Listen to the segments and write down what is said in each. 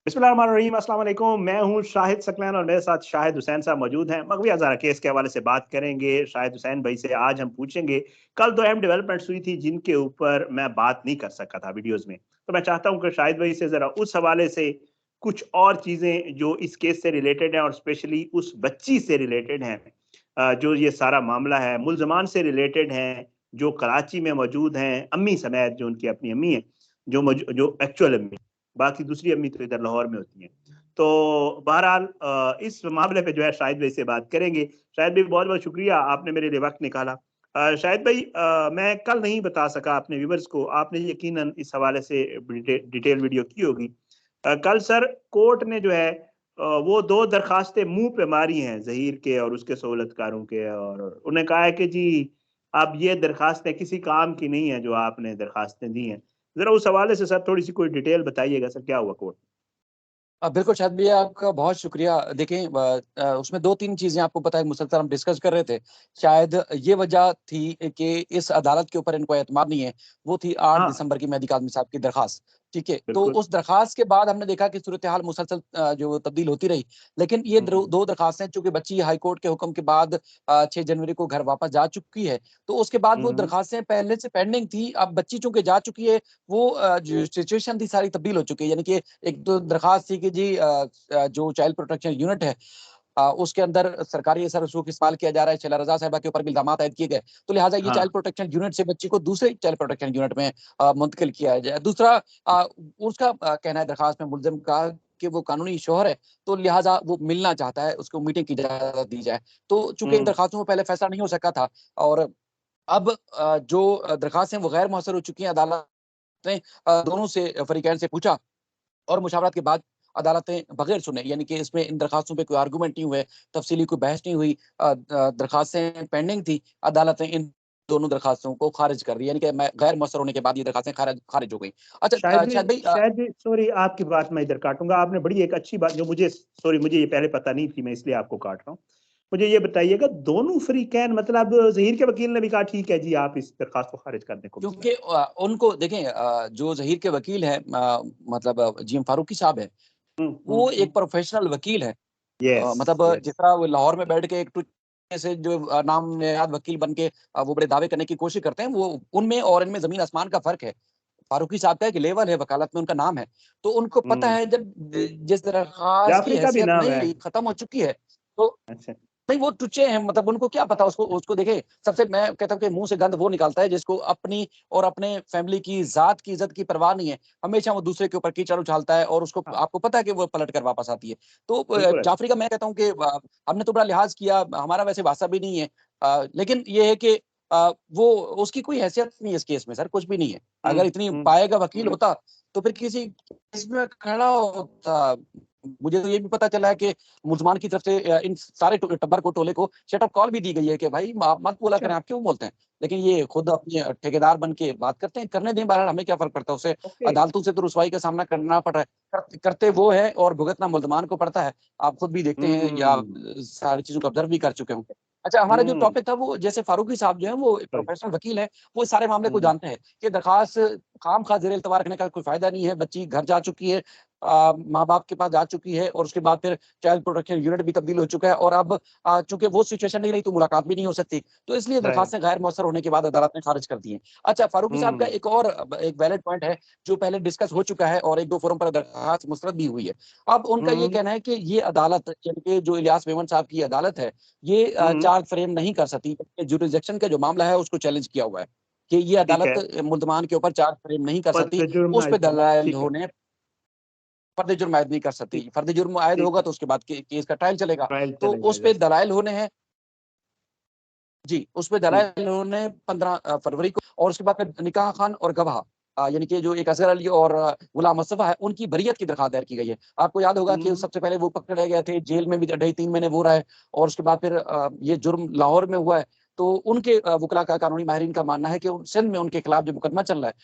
बिस्मिल्लाहिर्रहमानिर्रहीम, अस्सलाम वालेकुम। मैं हूँ शाहिद सकलैन और मेरे साथ शाहिद हुसैन साहब मौजूद हैं। मगवी हज़ारा केस के हवाले से बात करेंगे। शाहिद हुसैन भाई से आज हम पूछेंगे, कल 2 अहम डेवलपमेंट्स हुई थी जिनके ऊपर मैं बात नहीं कर सका था वीडियोज़ में। तो मैं चाहता हूँ कि शाहिद भाई से ज़रा उस हवाले से कुछ और चीज़ें जो इस केस से रिलेटेड हैं और स्पेशली उस बच्ची से रिलेटेड हैं, जो ये सारा मामला है, मुल्ज़मान से रिलेटेड हैं, जो कराची में मौजूद हैं, अम्मी समेत जो उनकी अपनी अम्मी हैं, जो एक्चुअल अम्मी, बाकी दूसरी अम्मी तो इधर लाहौर में होती हैं। तो बहरहाल इस मामले पे जो है शाहिद भाई से बात करेंगे। शाहिद भाई बहुत-बहुत शुक्रिया आपने मेरे लिए वक़्त निकाला। शाहिद भाई, मैं कल नहीं बता सका अपने व्यूअर्स को, आपने यकीनन इस हवाले से डिटेल वीडियो की होगी। कल सर कोर्ट ने जो है वो 2 दरख़्वास्तें मुँह पे मारी हैं ज़हीर के और उसके सहूलतकारों के, और उन्हें कहा है कि जी अब ये दरख़्वास्तें किसी काम की नहीं है जो आपने दरख़्वास्तें दी हैं। ज़रा उस हवाले से सर थोड़ी-सी कोई डिटेल बताइएगा सर, क्या हुआ कोर्ट? बिल्कुल शायद भैया आपका बहुत शुक्रिया। देखिए उसमें 2-3 चीज़ें आपको पता है मुसलसल हम डिस्कस कर रहे थे। शायद ये वजह थी कि इस अदालत के ऊपर इनको एतमाद नहीं है, वो थी 8 हाँ, दिसंबर की मेहदी काज़मी साहब की दरख़्वास्त, ठीक है? तो बिल्कुल। उस दरख़्वास्त के बाद हमने देखा कि सूरत-ए-हाल मुसलसल जो तब्दील होती रही। लेकिन ये हुँ, द्रो 2 दरख़्वास्तें चूँकि बच्ची हाई कोर्ट के हुक्म के बाद 6 जनवरी को घर वापस जा चुकी है, तो उसके बाद हुँ, वो हुँ, दरख़्वास्तें पहले से पेंडिंग थी। अब बच्ची चूँकि जा चुकी है, वो जो सिचुएशन थी सारी तब्दील हो चुकी है। यानी कि एक तो दरख़्वास्त थी कि जी जो चाइल्ड प्रोटेक्शन यूनिट है उसके अंदर सरकारी असर रसूख इस्तेमाल किया जा रहा है, शैला रज़ा साहिबा के ऊपर भी इल्ज़ामात आयद किए गए। तो लिहाज़ा ये हाँ, चाइल्ड प्रोटेक्शन यूनिट से बच्ची को दूसरे चाइल्ड प्रोटेक्शन यूनिट में मुंतकिल किया जाए। दूसरा उसका कहना है दरख़्वास्त में मुल्ज़िम का कि वो कानूनी शौहर है, तो लिहाज़ा वो मिलना चाहता है, उसको मीटिंग की इजाज़त दी जाए। तो चूँकि इन हुँ, दरख़्वास्तों में पहले फैसला नहीं हो सका था और अब जो दरख़्वास्तें वो गैर मौसर हो चुकी हैं, अदालत ने दोनों से फ़रीक़ैन से पूछा और मुशावरत के बाद अदालतें बगैर सुने यानी कि इसमें इन दरखास्तों पे कोई आर्गुमेंट नहीं हुए, तफ़सीली कोई बहस नहीं हुई दरखास्तें पेंडिंग थी, अदालतें इन दोनों दरखास्तों को खारिज कर दी यानी कि मैं गैर मुअस्सर होने के बाद ये दरखास्तें खारिज खारिज हो गई। अच्छा शायद भाई शायद भी सॉरी आपकी बात मैं इधर काटूँगा। आपने बड़ी एक अच्छी बात जो मुझे सॉरी मुझे ये पहले पता नहीं थी, मैं इसलिए आपको काट रहा हूँ। मुझे ये बताइएगा, दोनों फ़रीक़ैन मतलब ज़हीर के वकील ने भी कहा ठीक है जी, आप इस दरख़्वास्त को ख़ारिज करने को भी तैयार क्योंकि उनको देखें जो ज़हीर के वकील हैं मतलब जीएम फारूकी साहब हैं, हैं। हुँ, वो एक हुँ। प्रोफ़ेशनल वकील हैं। येस, मतलब येस। जिस तरह वो लाहौर में बैठ के एक टुचके से जो नाम नहाद वकील बन के वो बड़े दावे करने की कोशिश करते हैं, वो उनमें और इनमें ज़मीन आसमान का फ़र्क है। फारूकी साहब का एक लेवल है, वकालत में उनका नाम है। तो उनको पता हुँ, है जब जिस दरख़्वास्त की जाफ़री का भी हैसियत नाम नहीं है। रही, खत्म हो चुकी है, तो अच्छा। नहीं वो टुच्चे हैं मतलब उनको क्या पता उसको उसको देखिए सबसे मैं कहता हूँ कि मुँह से गंध वो निकालता है जिसको अपनी और अपने फैमिली की ज़ात की इज़्ज़त की परवाह नहीं है। हमेशा वो दूसरे के ऊपर कीचड़ उछालता है और उसको हाँ, आपको पता है कि वो पलट कर वापस आती है। तो बिल्कुल ऐसा। जाफ़री का मैं कहता हूँ कि हमने तो बड़ा लिहाज़ किया, हमारा वैसे वास्ता भी नहीं है। लेकिन ये है कि वो उसकी कोई हैसियत नहीं है इस केस में सर, कुछ भी नहीं है। हुँ, अगर इतनी हुँ, पाएगा वकील होता, तो फिर किसी केस में खड़ा होता। मुझे तो ये भी पता चला है कि मुल्ज़मान की तरफ से इन सारे टब्बर को टोले को शट अप कॉल भी दी गई है कि भाई आप मत बोला अच्छा, करें, आप क्यों बोलते हैं? लेकिन ये खुद अपने ठेकेदार बन के बात करते हैं, करने दें बहरहाल हमें क्या फ़र्क पड़ता है, उसे ओके। अदालतों से तो रुसवाई का सामना करना पड़ रहा है। करते वो हैं और भुगतना मुल्ज़मान को पड़ता है। आप खुद भी देखते हैं या हुँ, सारी चीज़ों को ऑब्ज़र्व भी कर चुके होंगे। अच्छा हमारा जो हुँ, टॉपिक था वो जैसे फारूकी साहब जो हैं वो राइट। प्रोफ़ेशनल वकील हैं, वो इस सारे मामले को हुँ, जानते हैं कि दरख़्वास्त ख़ाम-ख़ा ज़ेर-ए-इल्तवा रखने का कोई फ़ायदा नहीं है, बच्ची घर जा चुकी है माँ-बाप के पास जा चुकी है और उसके बाद फिर चाइल्ड प्रोटेक्शन यूनिट भी तब्दील हो चुका है और अब चूँकि वो सिचुएशन नहीं रही तो मुलाकात भी नहीं हो सकती। तो इसलिए राइट। दरख़्वास्तें गैर मौसर होने के बाद अदालत ने ख़ारिज कर दी हैं। अच्छा फारूकी साहब का हुँ, एक और एक वैलिड पॉइंट है जो पहले डिस्कस हो चुका है और 1-2 फोरम पर दरख़्वास्त मुस्तरद भी हुई है। अब उनका ये हुँ, कहना है कि ये अदालत यानी कि जो इलियास मेमन साहब की अदालत है, ये हुँ, चार्ज फ्रेम नहीं कर सकती। जुरिसडिक्शन का जो मामला है उसको चैलेंज किया हुआ है, कि ये ठीक है। अदालत मुल्ज़मान के ऊपर चार्ज फ्रेम नहीं कर सकती। फ़र्ज़ जुर्म उस पे आयद नहीं, दलाइल ठीक है, होने फर्द जुर्म आयद नहीं कर सकती। ठीक फर्द जुर्म आयद ठीक होगा है। तो उसके बाद केस का ट्रायल चलेगा। ट्रायल तो चलेगा, उस पे यस। दलाइल होने हैं जी, उस पे हुँ, दलाइल होने 15 फरवरी को और उसके बाद फिर निकाह खान और गवाह यानी कि जो एक असगर अली और गुलाम मुस्तफ़ा है, उनकी बरियत की दरख़्वास्त दायर की गई है। आपको याद होगा कि हुँ, सबसे पहले वो पकड़े गए थे, जेल में भी ढाई 3 महीने वो रहे और उसके बाद फिर ये जुर्म लाहौर में हुआ है। तो उनके वकीला का कानूनी माहिरीन का मानना है कि सिंध में उनके खिलाफ जो मुकदमा चल रहा है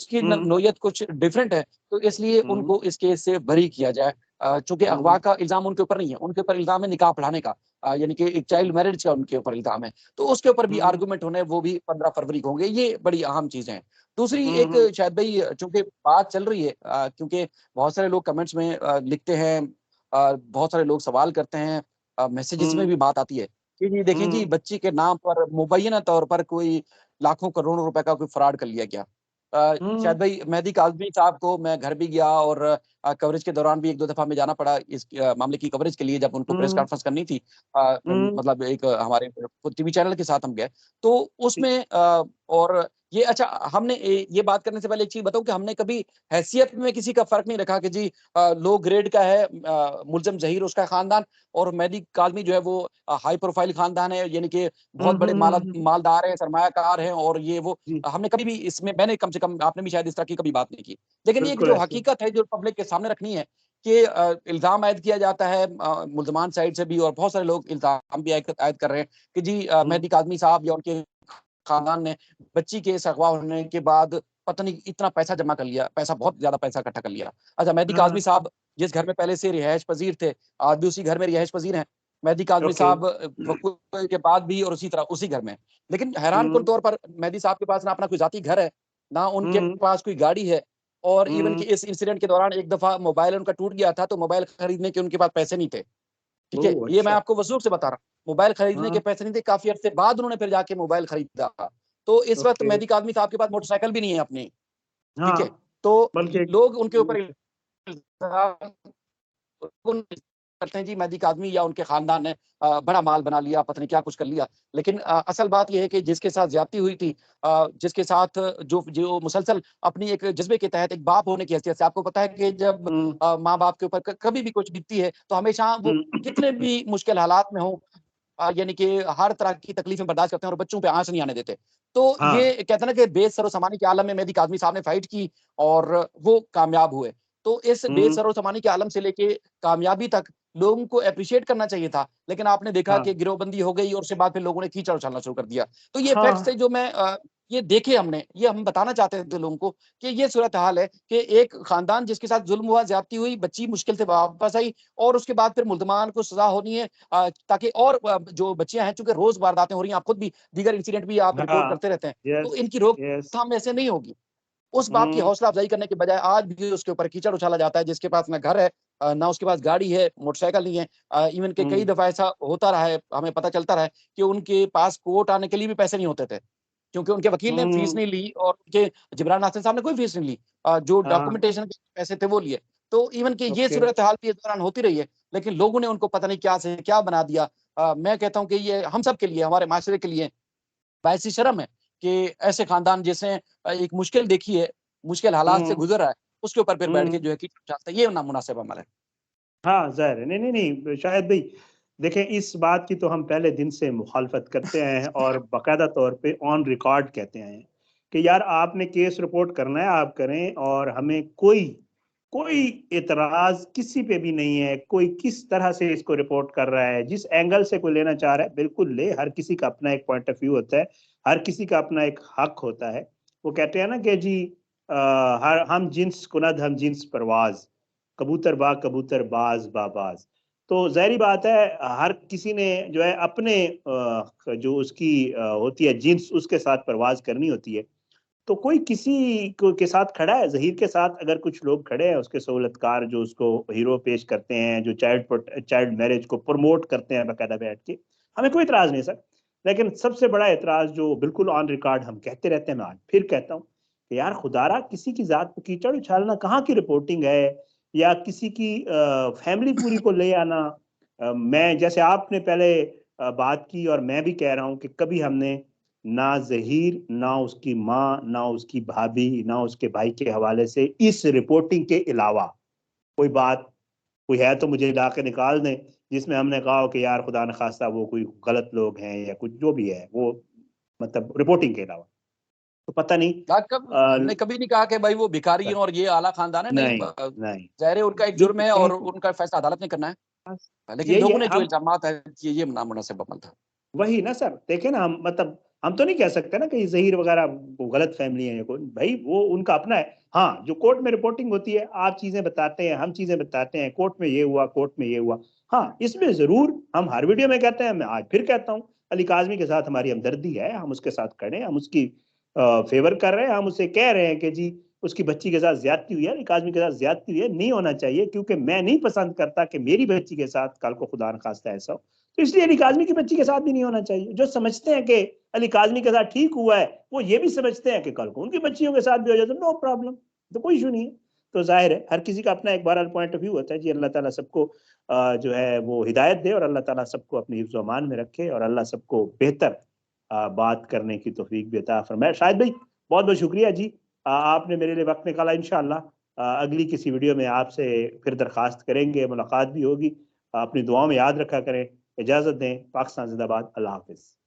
उसकी न हुँ, नोयत कुछ डिफरेंट है, तो इसलिए हुँ, उनको इस केस से बरी किया जाए। चूँकि अगवा हुँ, का इल्ज़ाम उनके ऊपर नहीं है, उनके ऊपर इल्ज़ाम है निकाह पढ़ाने का यानी कि एक चाइल्ड हुँ, मैरिज का उनके ऊपर इल्ज़ाम है। तो उसके ऊपर भी हुँ, आर्गुमेंट होने वो भी 15 फरवरी को होंगे, ये बड़ी अहम चीज़ें हैं। दूसरी एक हम्म शायद भाई चूंकि बात चल रही है क्योंकि बहुत सारे लोग कमेंट्स में लिखते हैं, बहुत सारे लोग सवाल करते हैं, मैसेजेस में हम्म भी बात आती है कि जी देखें जी हम्म बच्ची के नाम पर मुबैना तौर पर कोई लाखों करोड़ों रुपए का कोई फ्रॉड कर लिया गया। शायद हम्म भाई मेहदी काज़मी साहब को मैं घर भी गया और कवरेज के दौरान भी 1-2 दफ़ा हमें जाना पड़ा इस मामले की कवरेज के लिए, जब उनको प्रेस हम्म कॉन्फ्रेंस करनी थी। हम्म मतलब एक हमारे टीवी चैनल के साथ हम गए। तो जी, उसमें और ये अच्छा हमने ये बात करने से पहले एक चीज़ बताऊँ कि हमने कभी हैसियत में किसी का फ़र्क नहीं रखा कि जी लो ग्रेड का है मुल्ज़म ज़हीर उसका ख़ानदान और मेहदी काज़मी जो है वो हाई प्रोफ़ाइल ख़ानदान है, यानी कि बहुत बड़े मालदार हैं, सरमायाकार हैं और ये वो जी, हमने कभी भी इसमें मैंने कम से कम आपने भी शायद इस तरह की कभी बात नहीं की। लेकिन ये एक बिल्कुल जो ऐसे। हकीकत है जो पब्लिक के सामने रखनी है कि इल्ज़ाम आयद किया जाता है मुल्ज़मान साइड से भी और बहुत सारे लोग इल्ज़ाम भी आयद कर रहे हैं कि जी हुँ, मेहदी काज़मी साहब या उनके खानदान ने बच्ची के इस अगवा होने के बाद पता नहीं इतना पैसा जमा कर लिया, पैसा बहुत ज़्यादा पैसा इकट्ठा कर लिया। अच्छा मेहदी हाँ, काज़मी साहब जिस घर में पहले से रिहाइश पज़ीर थे, आज भी उसी घर में रिहाइश पज़ीर हैं। मेहदी काज़मी ओके। साहब वक़्त के बाद भी और उसी तरह उसी घर में। लेकिन हैरानकुन हुँ, तौर पर मेहदी साहब के पास ना अपना कोई ज़ाती घर है, ना उनके हुँ, पास कोई गाड़ी है और इवन कि हुँ, इस इंसिडेंट के दौरान एक दफ़ा मोबाइल उनका टूट गया था, तो मोबाइल खरीदने के उनके पास पैसे नहीं थे। ठीक है? ओह! ये मैं अच्छा। आपको वसूख से बता रहा हूँ। मोबाइल खरीदने के हाँ, पैसे नहीं थे, काफ़ी अरसे बाद उन्होंने फिर जाके मोबाइल खरीदा। तो इस वक़्त ओके। मेहदी काज़मी साहब के पास मोटरसाइकिल भी नहीं है अपनी, ठीक है? हाँ, तो बल्कि लोग उनके ऊपर इल्ज़ाम करते हैं जी मेहदी काज़मी या उनके खानदान ने बड़ा माल बना लिया, पता नहीं क्या कुछ कर लिया। लेकिन असल बात ये है कि जिसके साथ ज़्यादती हुई थी जिसके साथ जो जो मुसलसल अपनी एक जज़्बे के तहत एक बाप होने की हैसियत से आपको पता है कि जब हुँ, माँ-बाप के ऊपर कभी भी कुछ बीतती है, तो हमेशा वो हुँ, कितने भी मुश्किल हालात में हों यानी कि हर तरह की तकलीफ़ें बर्दाश्त करते हैं और बच्चों पे आँच नहीं आने देते। तो हाँ, ये कहते हैं ना कि बेसरो-सामानी के आलम में मेहदी काज़मी साहब ने फाइट की और वो कामयाब हुए। तो इस हुँ, बेसरो-सामानी के आलम से लेके कामयाबी तक लोगों को एप्रिशिएट करना चाहिए था। लेकिन आपने देखा हाँ, कि गिरोहबंदी हो गई और उसके बाद फिर लोगों ने कीचड़ उछालना शुरू कर दिया। तो ये फैक्ट्स थे हाँ, जो मैं ये देखे हमने, ये हम बताना चाहते थे लोगों को कि ये सूरत-हाल है कि एक खानदान जिसके साथ ज़ुल्म हुआ, ज़्यादती हुई, बच्ची मुश्किल से वापस आई और उसके बाद फिर मुल्ज़मान को सज़ा होनी है ताकि और जो बच्चियाँ हैं चूँकि रोज़ वारदातें हो रही हैं, आप खुद भी दीगर इंसिडेंट भी आप रिपोर्ट हाँ, करते रहते हैं, तो यस, इनकी यस, रोकथाम ऐसे नहीं होगी। उस बात की हुँ, हौसला अफ़ज़ाई करने के बजाय आज भी उसके ऊपर कीचड़ उछाला जाता है, जिसके पास ना घर है ना उसके पास गाड़ी है, मोटरसाइकिल नहीं है। इवन कि कई हुँ, दफ़ा ऐसा होता रहा है, हमें पता चलता रहा है कि उनके पास कोर्ट आने के लिए भी पैसे नहीं होते थे। क्योंकि उनके वकील ने फीस हुँ, नहीं ली और उनके जिब्रान नाज़िर साहब ने कोई फीस नहीं ली। जो हाँ, डॉक्यूमेंटेशन के पैसे थे वो लिए। तो इवन कि ये ओके। सूरत-हाल भी इस दौरान होती रही है, लेकिन लोगों ने उनको पता नहीं क्या से क्या बना दिया। मैं कहता हूँ कि ये हम सब के लिए, हमारे माशरे के लिए बायसी शर्म है कि ऐसे खानदान जिसने एक मुश्किल देखी है, मुश्किल हालात से हुँ, गुज़र रहा है, उसके ऊपर फिर बैठ के हुँ, जो है कीचड़ उछालता है, ये नामुनासिब अमल है। हाँ, ज़ाहिर है। नहीं, नहीं, नहीं, शायद भई देखें इस बात की तो हम पहले दिन से मुखालफत करते आए हैं और बाकायदा तौर पे ऑन रिकॉर्ड कहते आए हैं कि यार आपने केस रिपोर्ट करना है आप करें और हमें कोई कोई एतराज़ किसी पे भी नहीं है, कोई किस तरह से इसको रिपोर्ट कर रहा है, जिस एंगल से कोई लेना चाह रहा है बिल्कुल ले, हर किसी का अपना एक पॉइंट ऑफ व्यू होता है, हर किसी का अपना एक हक होता है। वो कहते हैं ना कि जी हर हम जिन्स कुनद हम जिन्स परवाज़, कबूतर बा कबूतर बाज़ बा बाज़। तो ज़ाहिर-सी बात है हर किसी ने जो है अपने जो उसकी होती है जिन्स उसके साथ परवाज़ करनी होती है। तो कोई किसी को के साथ खड़ा है, ज़हीर के साथ अगर कुछ लोग खड़े हैं, उसके सहूलतकार जो उसको हीरो पेश करते हैं, जो चाइल्ड मैरिज को प्रमोट करते हैं बाकायदा बैठ के, हमें कोई इतराज़ नहीं है सर। लेकिन सबसे बड़ा इतराज़ जो बिल्कुल ऑन रिकॉर्ड हम कहते रहते हैं, मैं आज फिर कहता हूँ कि यार खुदारा किसी की ज़ात पे कीचड़ उछालना कहाँ की रिपोर्टिंग है या किसी की फैमिली पूरी को ले आना। मैं जैसे आपने पहले बात की और मैं भी कह रहा हूँ कि कभी हमने ना ज़हीर, ना उसकी माँ, ना उसकी भाभी, ना उसके भाई के हवाले से इस रिपोर्टिंग के अलावा कोई बात कोई है तो मुझे ला के निकाल दें, जिसमें हमने कहा हो कि यार खुदा न खास्ता वो कोई गलत लोग हैं या कुछ जो भी है, वो मतलब रिपोर्टिंग के अलावा। तो पता नहीं कब अ, हमने कभी नहीं कहा कि भाई वो भिखारी हैं और ये आला खानदान है, नहीं नहीं, नहीं। ज़ाहिर है उनका एक जो जुर्म है और उनको उनका फैसला अदालत ने करना बस है। लेकिन यही लोगों है ने जो हम इल्ज़ामात है ये नामुनासिब अमल था। वही ना सर, देखें ना हम मतलब हम तो नहीं कह सकते ना कि ज़हीर वगैरह वो गलत फैमिली है या कोई भाई वो उनका अपना है। हाँ, जो कोर्ट में रिपोर्टिंग होती है, आप चीज़ें बताते हैं, हम चीज़ें बताते हैं, कोर्ट में ये हुआ, कोर्ट में ये हुआ। हाँ, इसमें ज़रूर हम हर वीडियो में कहते हैं, मैं आज फिर कहता हूँ, अली काज़मी के साथ हमारी हमदर्दी है, हम उसके साथ खड़े हैं, हम उसकी फेवर कर रहे हैं, हम उसे कह रहे हैं कि जी उसकी बच्ची के साथ ज्यादती हुई है, अली काज़मी के साथ ज्यादती हुई है, नहीं होना चाहिए, क्योंकि मैं नहीं पसंद करता कि मेरी बच्ची के साथ कल को खुदा न खास्ता ऐसा हो, तो इसलिए अली काज़मी की बच्ची के साथ भी नहीं होना चाहिए। जो समझते हैं कि अली काज़मी के साथ ठीक हुआ है, वो ये भी समझते हैं कि कल को उनकी बच्चियों के साथ भी हो जाए तो नो प्रॉब्लम, तो कोई इशू नहीं है। तो जाहिर है हर किसी का अपना एक बहरहाल पॉइंट ऑफ व्यू होता है जी। अल्लाह ताला सबको जो है वो हिदायत दे, और अल्लाह ताला सबको अपनी हिफ्ज़ व अमान में रखे, और अल्लाह सबको बेहतर बात करने की तौफीक भी अता फरमाए। शाहिद भाई बहुत बहुत शुक्रिया जी, आपने मेरे लिए वक्त निकाला। इंशाअल्लाह अगली किसी वीडियो में आपसे फिर दरख्वास्त करेंगे, मुलाकात भी होगी। अपनी दुआओं में याद रखा करें। इजाज़त दें। पाकिस्तान जिंदाबाद। अल्लाह हाफिज़।